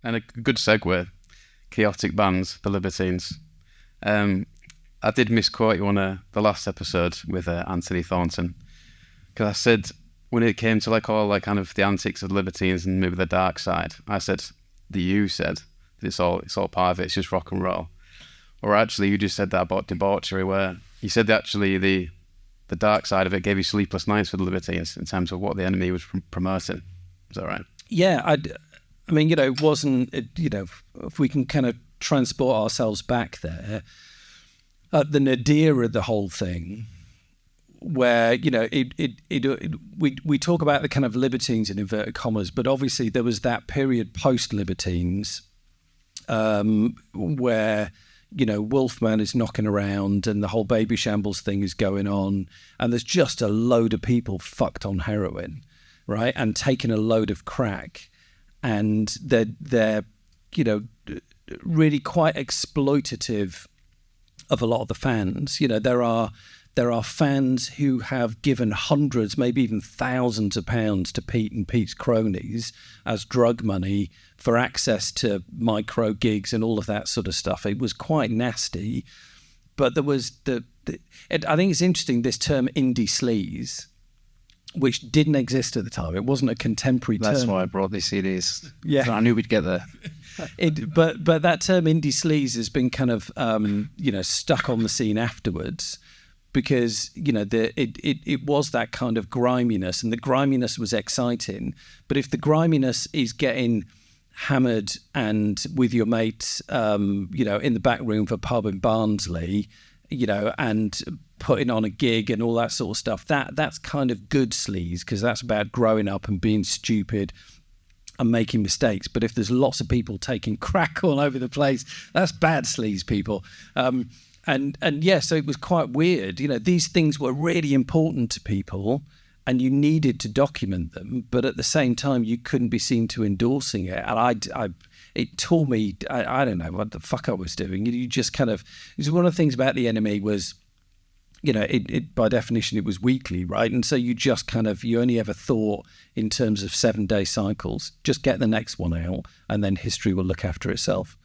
And a good segue, chaotic bands, the Libertines. I did misquote you on the last episode with Anthony Thornton, because I said when it came to like all like kind of the antics of the Libertines and maybe the dark side, I said that you said that it's all part of it, it's just rock and roll. Or actually, you just said that about debauchery, where you said that actually the dark side of it gave you sleepless nights for the Libertines in terms of what the NME was promoting. Is that right? Yeah, I mean, it wasn't, if we can kind of transport ourselves back there, the nadir of the whole thing, where, we talk about the kind of Libertines in inverted commas, but obviously there was that period post-Libertines where, Wolfman is knocking around and the whole Baby Shambles thing is going on, and there's just a load of people fucked on heroin, right, and taking a load of crack, and they're really quite exploitative of a lot of the fans. There are fans who have given hundreds, maybe even thousands of pounds to Pete and Pete's cronies as drug money for access to micro gigs and all of that sort of stuff. It was quite nasty. But there was I think it's interesting, this term indie sleaze, which didn't exist at the time. It wasn't a contemporary term. That's why I brought these CDs. Yeah. So I knew we'd get there. But that term indie sleaze has been kind of stuck on the scene afterwards, because it was that kind of griminess, and the griminess was exciting. But if the griminess is getting hammered and with your mates, in the back room of a pub in Barnsley, and putting on a gig and all that sort of stuff, that's kind of good sleaze, because that's about growing up and being stupid and making mistakes. But if there's lots of people taking crack all over the place, that's bad sleaze, people. And yeah, so it was quite weird. These things were really important to people, and you needed to document them, but at the same time, you couldn't be seen to endorsing it. And it taught me, I don't know what the fuck I was doing. You just kind of, it was one of the things about the NME was, it by definition, it was weekly, right? And so you just kind of, you only ever thought in terms of 7-day cycles. Just get the next one out, and then history will look after itself.